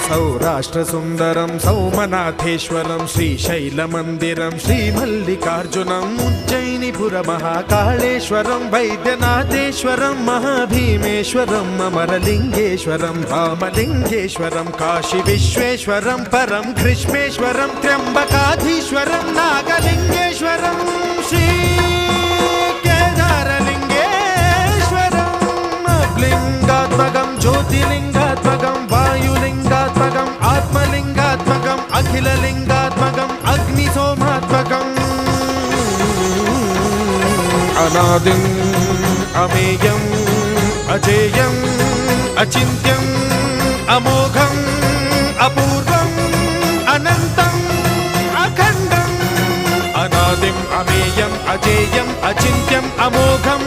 सौराष्ट्रसुन्दरं सौमनाथेश्वरं श्रीशैलमन्दिरं श्रीमल्लिकार्जुनम् उज्जयिनीपुरमहाकाळेश्वरं वैद्यनाथेश्वरं महाभीमेश्वरम् अमरलिङ्गेश्वरं रामलिङ्गेश्वरं काशीविश्वेश्वरं परं घृष्मेश्वरं त्र्यम्बकाधीश्वरं नागलिङ्गेश्वरं लिंगात्मकं ज्योतिलिंगात्मकं वायुलिंगात्मकं आत्मलिंगात्मकं अखिललिंगात्मकं अग्निसोमात्मकं अनादिं अमेयं अजेयं अचिन्त्यं अमोघं अपूर्वं अनन्तं अखण्डं अनादिं अमेयं अजेयं अचिन्त्यं अमोघं